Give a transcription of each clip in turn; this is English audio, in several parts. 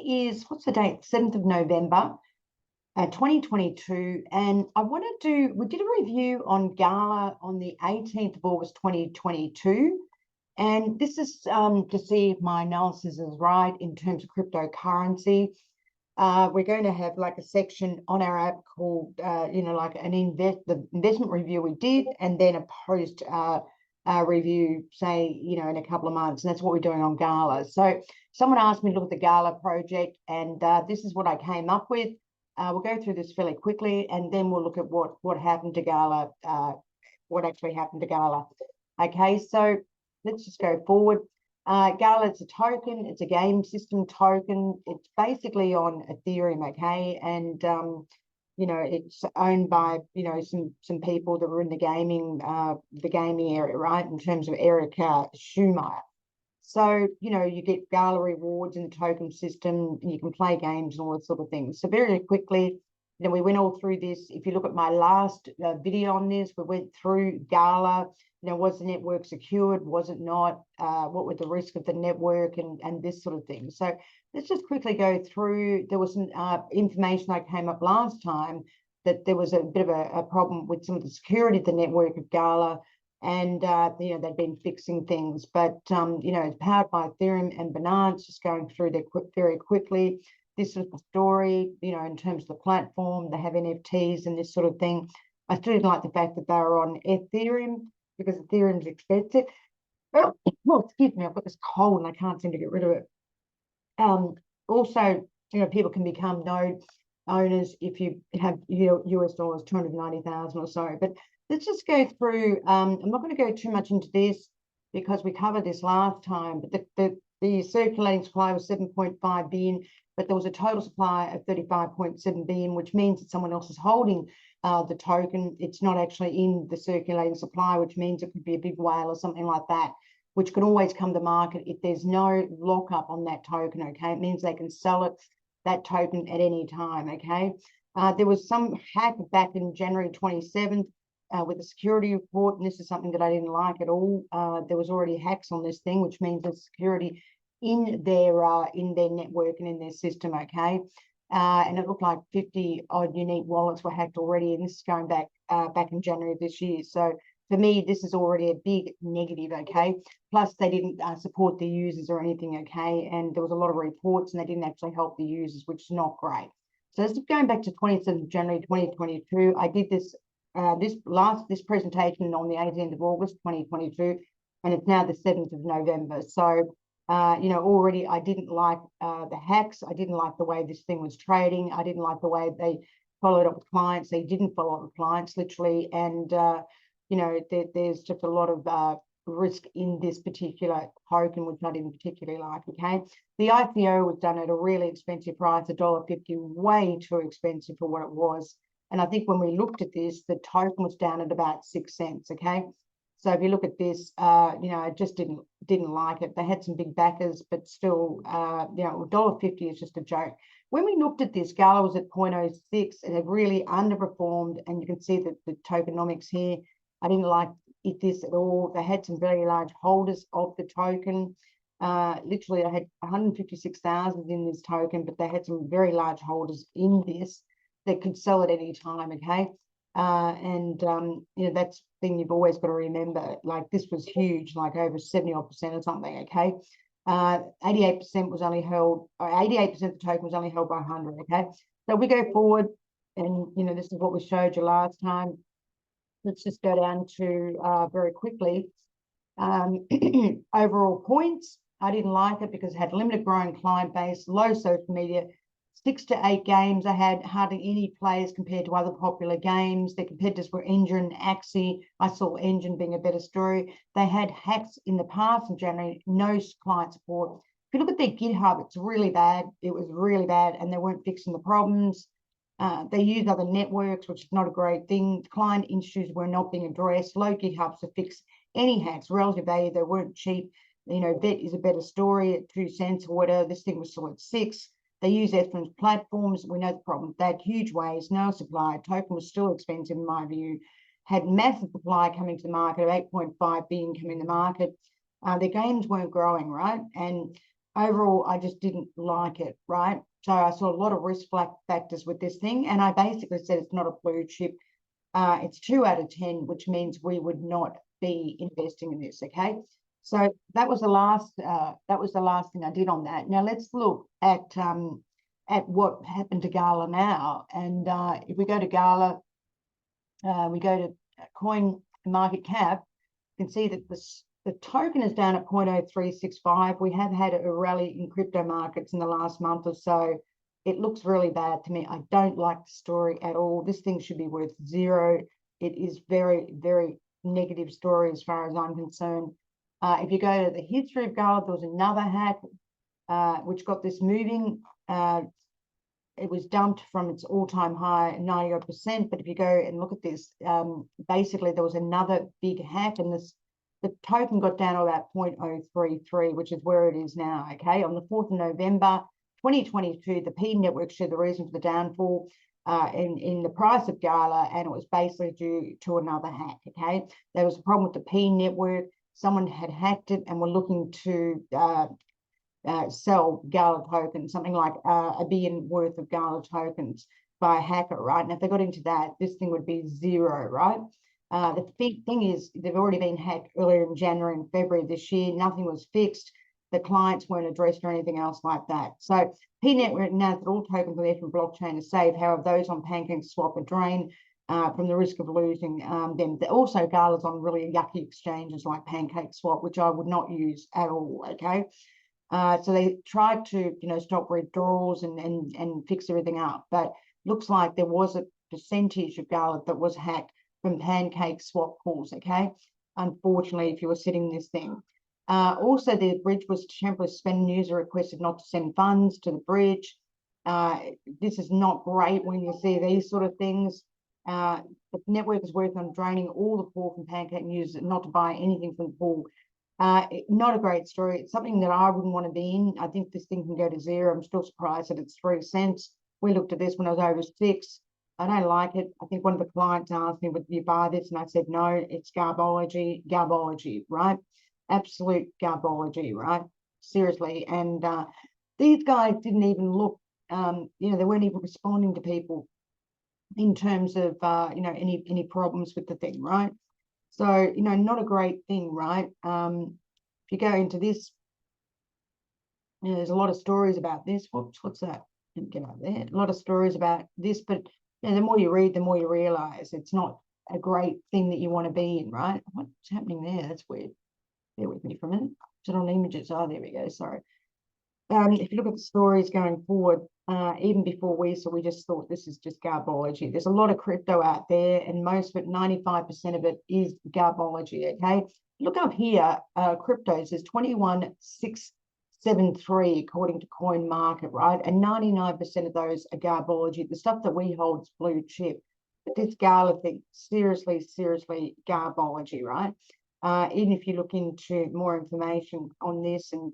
is, what's the date? 7th of November, 2022. And we did a review on GALA on the 18th of August, 2022. And this is to see if my analysis is right in terms of cryptocurrency. We're going to have like a section on our app called, like the investment review we did, and then a post review, say, in a couple of months. And that's what we're doing on GALA. So someone asked me to look at the GALA project, and this is what I came up with. We'll go through this fairly quickly, and then we'll look at what happened to GALA, what actually happened to GALA. Okay, so let's just go forward. GALA, it's a token, it's a game system token. It's basically on Ethereum, okay? And it's owned by some people that were in the gaming area, right? In terms of Eric Schumeyer. So you get GALA rewards in the token system, and you can play games and all that sort of things. So very quickly, we went all through this. If you look at my last video on this, we went through GALA. Was the network secured? Was it not? What were the risks of the network and this sort of thing? So let's just quickly go through. There was some information that came up last time that there was a bit of a problem with some of the security of the network of GALA, and they've been fixing things. But it's powered by Ethereum and Binance. Just going through there very quickly. This is the story, in terms of the platform. They have NFTs and this sort of thing. I still didn't like the fact that they were on Ethereum, because Ethereum is expensive. Oh, excuse me, I've got this cold and I can't seem to get rid of it. Also, people can become node owners if you have US dollars 290,000 or so. But let's just go through. I'm not going to go too much into this because we covered this last time. But the circulating supply was 7.5 billion, but there was a total supply of 35.7 billion, which means that someone else is holding the token. It's not actually in the circulating supply, which means it could be a big whale or something like that, which can always come to market if there's no lockup on that token. Okay, it means they can sell that token at any time. Okay, there was some hack back in January 27th with the security report, and this is something that I didn't like at all. There was already hacks on this thing, which means there's security in their network and in their system. Okay. And it looked like 50 odd unique wallets were hacked already, and this is going back in January of this year. So for me, this is already a big negative. Okay, plus they didn't support the users or anything. Okay, and there was a lot of reports, and they didn't actually help the users, which is not great. So this is going back to 27th of January 2022. I did this this presentation on the 18th of August 2022, and it's now the 7th of November. So already I didn't like the hacks. I didn't like the way this thing was trading. I didn't like the way they followed up with clients. They didn't follow up with clients, literally. And, there's just a lot of risk in this particular token, which I didn't particularly like, okay? The ICO was done at a really expensive price, $1.50, way too expensive for what it was. And I think when we looked at this, the token was down at about 6 cents, okay? So if you look at this, I just didn't like it. They had some big backers, but still, $1.50 is just a joke. When we looked at this, GALA was at 0.06. It had really underperformed, and you can see that the tokenomics here. I didn't like this at all. They had some very large holders of the token. Literally, I had 156,000 in this token, but they had some very large holders in this that could sell at any time, okay? That's the thing you've always got to remember. Like, this was huge, like over 70% or something, okay? 88% was only held, or 88% of the token was only held by 100, okay? So we go forward, and this is what we showed you last time. Let's just go down to very quickly. Overall points, I didn't like it because it had limited growing client base, low social media, 6 to 8 games. I had hardly any players compared to other popular games. Their competitors were Engine, Axie. I saw Engine being a better story. They had hacks in the past in January, no client support. If you look at their GitHub, it's really bad. It was really bad, and they weren't fixing the problems. They use other networks, which is not a great thing. Client issues were not being addressed. Low GitHubs to fix any hacks. Relative value, they weren't cheap. Bet is a better story at 2 cents or whatever. This thing was still at 6. They use Ethereum's platforms. We know the problem. They had huge waves, no supply. Token was still expensive in my view. Had massive supply coming to the market of 8.5 billion coming to the market. Their games weren't growing, right? And overall, I just didn't like it, right? So I saw a lot of risk factors with this thing, and I basically said it's not a blue chip. It's 2 out of 10, which means we would not be investing in this. Okay, so that was the last thing I did on that. Now let's look at what happened to GALA now. And if we go to GALA, we go to coin market cap, you can see that the token is down at 0.0365. We have had a rally in crypto markets in the last month or so. It looks really bad to me. I don't like the story at all. This thing should be worth zero. It is very, very negative story as far as I'm concerned. If you go to the history of GALA, there was another hack which got this moving. It was dumped from its all-time high 90%. But if you go and look at this, basically there was another big hack, and the token got down to about 0.033, which is where it is now. Okay, on the 4th of November 2022, the P network showed the reason for the downfall in the price of GALA, and it was basically due to another hack. Okay, there was a problem with the P network. Someone had hacked it and were looking to sell GALA tokens, something like $1 billion worth of GALA tokens by a hacker, right? And if they got into that, this thing would be zero, right? The thing is, they've already been hacked earlier in January and February this year. Nothing was fixed. The clients weren't addressed or anything else like that. So P network announced that all tokens on the Ethereum blockchain are safe. However, those on PancakeSwap are drained from the risk of losing them. Also, GALA's on really yucky exchanges like PancakeSwap, which I would not use at all. Okay. So they tried to, stop withdrawals and fix everything up, but looks like there was a percentage of GALA that was hacked from PancakeSwap pools. Okay, unfortunately, if you were sitting this thing. Also, the bridge was temporarily suspended. User requested not to send funds to the bridge. This is not great when you see these sort of things. The network is working on draining all the pool from Pancake users, not to buy anything from the pool. Not a great story. It's something that I wouldn't want to be in. I think this thing can go to zero. I'm still surprised that it's 3 cents. We looked at this when I was over 6. I don't like it. I think one of the clients asked me, would you buy this? And I said, no, it's garbology, right? Absolute garbology, right? Seriously. And these guys didn't even look, they weren't even responding to people in terms of, any problems with the thing, right? So, not a great thing, right? If you go into this, there's a lot of stories about this. What's that? Didn't get up there. A lot of stories about this, but the more you read, the more you realize it's not a great thing that you want to be in, right? What's happening there? That's weird. Bear with me for a minute. Is it on images? Oh, there we go. Sorry. If you look at the stories going forward, even before we just thought this is just garbology. There's a lot of crypto out there, and most of it, 95% of it, is garbology. Okay, look up here. Cryptos is 21,673 according to Coin Market, right? And 99% of those are garbology. The stuff that we hold is blue chip, but this GALA thing, seriously garbology, right? Even if you look into more information on this and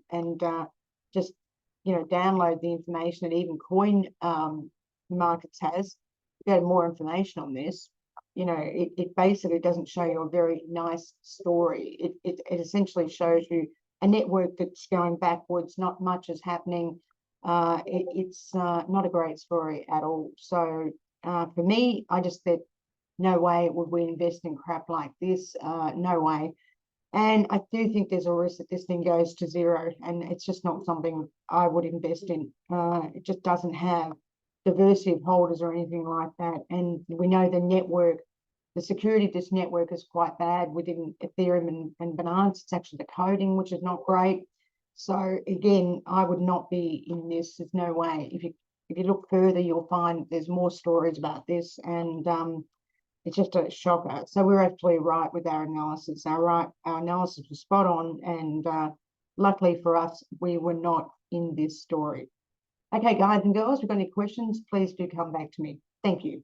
just download the information that even Coin Markets has, get more information on this. It basically doesn't show you a very nice story. It essentially shows you a network that's going backwards. Not much is happening. It's not a great story at all. So for me, I just said, no way would we invest in crap like this. No way. And I do think there's a risk that this thing goes to zero, and it's just not something I would invest in. It just doesn't have diversity of holders or anything like that. And we know the security of this network is quite bad within Ethereum and Binance. It's actually the coding, which is not great. So again, I would not be in this. There's no way. If you look further, you'll find there's more stories about this, and it's just a shocker. So we're actually right with our analysis. Our analysis was spot on, and luckily for us, we were not in this story. Okay, guys and girls, if you've got any questions, please do come back to me. Thank you.